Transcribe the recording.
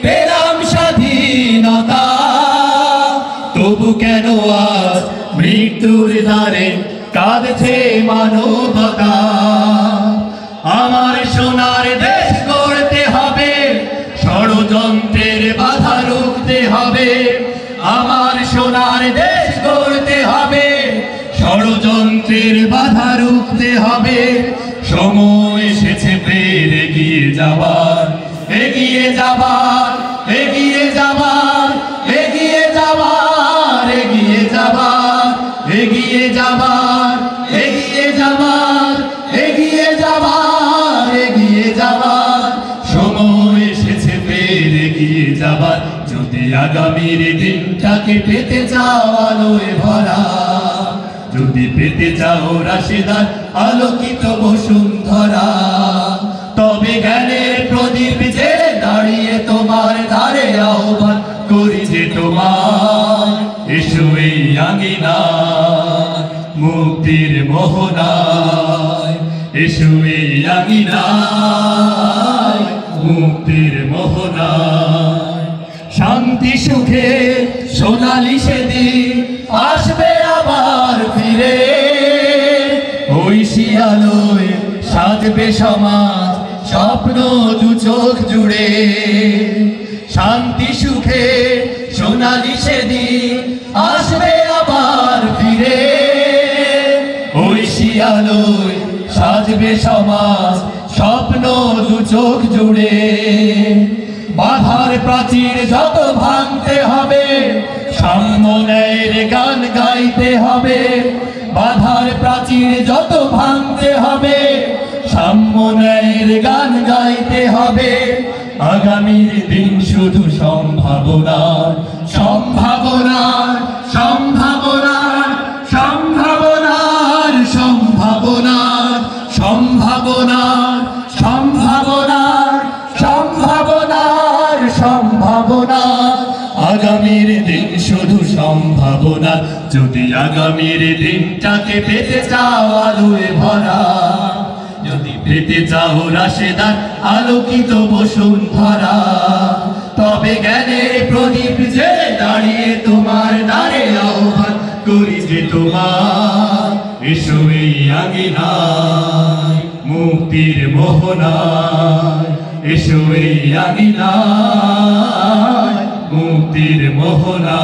পেলাম স্বাধীনতা, তবু কেন আজ মৃত্যুর দ্বারে কাঁদছে মানবতা। আমার সোনার দেশ গড়তে হবে, ষড়যন্ত্রের বাধা রুখতে হবে। আমার সোনার দেশ গড়তে হবে, ষড়যন্ত্রের বাধা রুখতে হবে। সময় এসেছে ফের এগিয়ে যাবার, এগিয়ে যাবার, এগিয়ে যাবার, এগিয়ে যাবার, এগিয়ে যাবার, এগিয়ে যাবার, এগিয়ে যাবার, এগিয়ে যাবার, এগিয়ে যাবার। সময় এসেছে ফের এগিয়ে যাবার। যদি আগামীর দিনটাকে পেতে চাও আলোয় ভরা, যদি পেতে চাও রাশেদার আলোকিত বসুন্ধরা, তবে জ্ঞানের প্রদীপ ছেড়ে দাঁড়িয়ে তোমার ধারে আহ্বান করি যে তোমার, এসো এই আঙিনায় মুক্তির মোহনায়, এসো এই আঙিনায় মুক্তির মোহনায়। শান্তি সুখে সোনালি সেদিন আসবে আবার ফিরে, ওই শিয়ালোয় সাজবে সমাজ স্বপ্ন দু চোখ জুড়ে। শান্তি সুখে সোনালি সেদিন আসবে আবার ফিরে, ওই শিয়ালোয় সাজবে সমাজ স্বপ্ন দু চোখ জুড়ে। বাধার প্রাচীর যত ভাঙতে হবে, সাম্য ন্যায়ের গান গাইতে হবে। বাধার প্রাচীর যত ভাঙতে হবে, সাম্য ন্যায়ের গান গাইতে হবে। আগামীর দিন শুধু সম্ভাবনার, সম্ভাবনার, সম্ভাবনার, সম্ভাবনার, সম্ভাবনার, সম্ভাবনার, সম্ভাবনার, সম্ভাবনার, সম্ভাবনার। আগামীর দিন শুধু সম্ভাবনা। যদি আগামীর দিনটাকে পেতে চাও আলোয় ভরা, যদি পেতে চাও রাশেদার আলোকিত বসুন্ধরা, তবে জ্ঞানের প্রদীপ যে দাঁড়িয়ে তোমার দ্বারে আহ্বান করি যে তোমার, এসো এই আঙিনায় মুক্তির মোহনায়, এসো এই আঙিনায় মুক্তির মোহনায়।